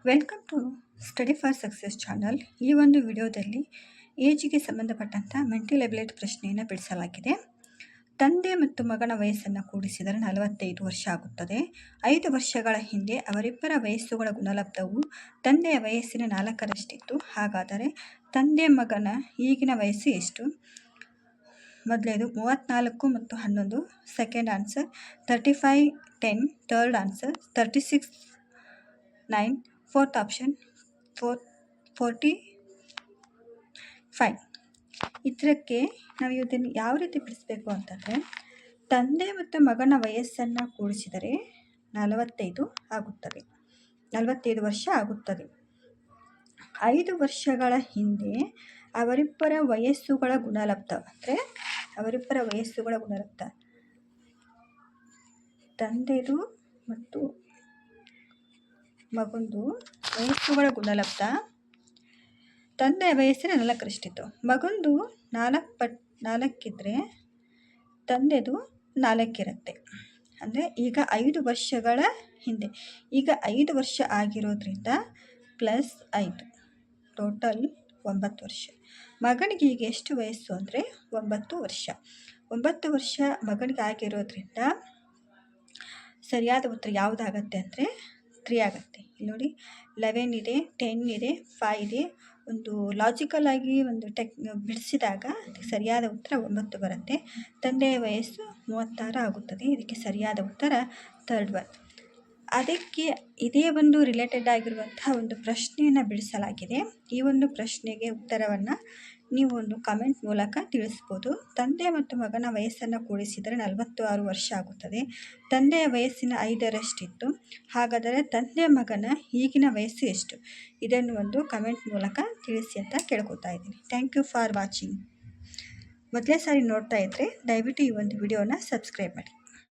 Welcome to study for success channel. ಈ ಒಂದು ವಿಡಿಯೋದಲ್ಲಿ ಏಜಿಗೆ ಸಂಬಂಧಪಟ್ಟಂಥ ಮೆಂಟಲ್ ಎಬಿಲಿಟಿ ಪ್ರಶ್ನೆಯನ್ನು ಬಿಡಿಸಲಾಗಿದೆ. ತಂದೆ ಮತ್ತು ಮಗನ ವಯಸ್ಸನ್ನು ಕೂಡಿಸಿದರೆ 45 ವರ್ಷ ಆಗುತ್ತದೆ. 5 ವರ್ಷಗಳ ಹಿಂದೆ ಅವರಿಬ್ಬರ ವಯಸ್ಸುಗಳ ಗುಣಲಬ್ಧವು ತಂದೆಯ ವಯಸ್ಸಿನ 4ರಷ್ಟಿತ್ತು. ಹಾಗಾದರೆ ತಂದೆ ಮಗನ ಈಗಿನ ವಯಸ್ಸು ಎಷ್ಟು? ಮೊದಲೇದು 34 ಮತ್ತು 11. Second answer 35, 10. Third answer 36, 9. Fourth option 45. ಇದಕ್ಕೆ ನಾವು ಇದನ್ನು ಯಾವ ರೀತಿ ಬಿಡಿಸ್ಬೇಕು ಅಂತಂದರೆ, ತಂದೆ ಮತ್ತು ಮಗನ ವಯಸ್ಸನ್ನು ಕೂಡಿಸಿದರೆ 45 ಆಗುತ್ತದೆ. 45 ವರ್ಷ ಆಗುತ್ತದೆ. 5 ವರ್ಷಗಳ ಹಿಂದೆ ಅವರಿಬ್ಬರ ವಯಸ್ಸುಗಳ ಗುಣಲಬ್ಧ, ಅಂದರೆ ಅವರಿಬ್ಬರ ವಯಸ್ಸುಗಳ ಗುಣಲಬ್ಧ, ತಂದೆದು ಮತ್ತು ಮಗಂದು ವಯಸ್ಸುಗಳ ಗುಣಲಬ್ಧ ತಂದೆಯ ವಯಸ್ಸಿನ 4ರಷ್ಟಿತ್ತು. ಮಗಂದು 4 ಇದ್ದರೆ ತಂದೆದು 4 ಇರುತ್ತೆ. ಅಂದರೆ ಈಗ 5 ವರ್ಷಗಳ ಹಿಂದೆ, ಈಗ 5 ವರ್ಷ ಆಗಿರೋದ್ರಿಂದ ಪ್ಲಸ್ 5 ಟೋಟಲ್ 9 ವರ್ಷ. ಮಗನಿಗೆ ಈಗ ಎಷ್ಟು ವಯಸ್ಸು ಅಂದರೆ 9 ವರ್ಷ. 9 ವರ್ಷ ಮಗನಿಗೆ ಆಗಿರೋದ್ರಿಂದ ಸರಿಯಾದ ಉತ್ತರ ಯಾವುದಾಗತ್ತೆ ಅಂದರೆ 3 ಆಗುತ್ತೆ. ಇಲ್ಲಿ ನೋಡಿ 11 ಇದೆ, 10 ಇದೆ, 5 ಇದೆ. ಒಂದು ಲಾಜಿಕಲ್ ಆಗಿ ಒಂದು ಬಿಡಿಸಿದಾಗ ಅದಕ್ಕೆ ಸರಿಯಾದ ಉತ್ತರ 9 ಬರುತ್ತೆ. ತಂದೆಯ ವಯಸ್ಸು 36 ಆಗುತ್ತದೆ. ಇದಕ್ಕೆ ಸರಿಯಾದ ಉತ್ತರ ಥರ್ಡ್ ಒನ್. ಅದಕ್ಕೆ ಇದೇ ಒಂದು ರಿಲೇಟೆಡ್ ಆಗಿರುವಂತಹ ಒಂದು ಪ್ರಶ್ನೆಯನ್ನು ಬಿಡಿಸಲಾಗಿದೆ. ಈ ಒಂದು ಪ್ರಶ್ನೆಗೆ ಉತ್ತರವನ್ನು ನೀವು ಒಂದು ಕಮೆಂಟ್ ಮೂಲಕ ತಿಳಿಸ್ಬೋದು. ತಂದೆ ಮತ್ತು ಮಗನ ವಯಸ್ಸನ್ನು ಕೂಡಿಸಿದರೆ 46 ವರ್ಷ ಆಗುತ್ತದೆ. ತಂದೆಯ ವಯಸ್ಸಿನ 5ರಷ್ಟಿತ್ತು. ಹಾಗಾದರೆ ತಂದೆ ಮಗನ ಈಗಿನ ವಯಸ್ಸು ಎಷ್ಟು? ಇದನ್ನು ಒಂದು ಕಮೆಂಟ್ ಮೂಲಕ ತಿಳಿಸಿ ಅಂತ ಕೇಳ್ಕೊತಾ ಇದ್ದೀನಿ. Thank you for watching. ಮೊದಲೇ ಸಾರಿ ನೋಡ್ತಾ ಇದ್ದರೆ ದಯವಿಟ್ಟು ಈ ಒಂದು ವಿಡಿಯೋನ ಸಬ್ಸ್ಕ್ರೈಬ್ ಮಾಡಿ.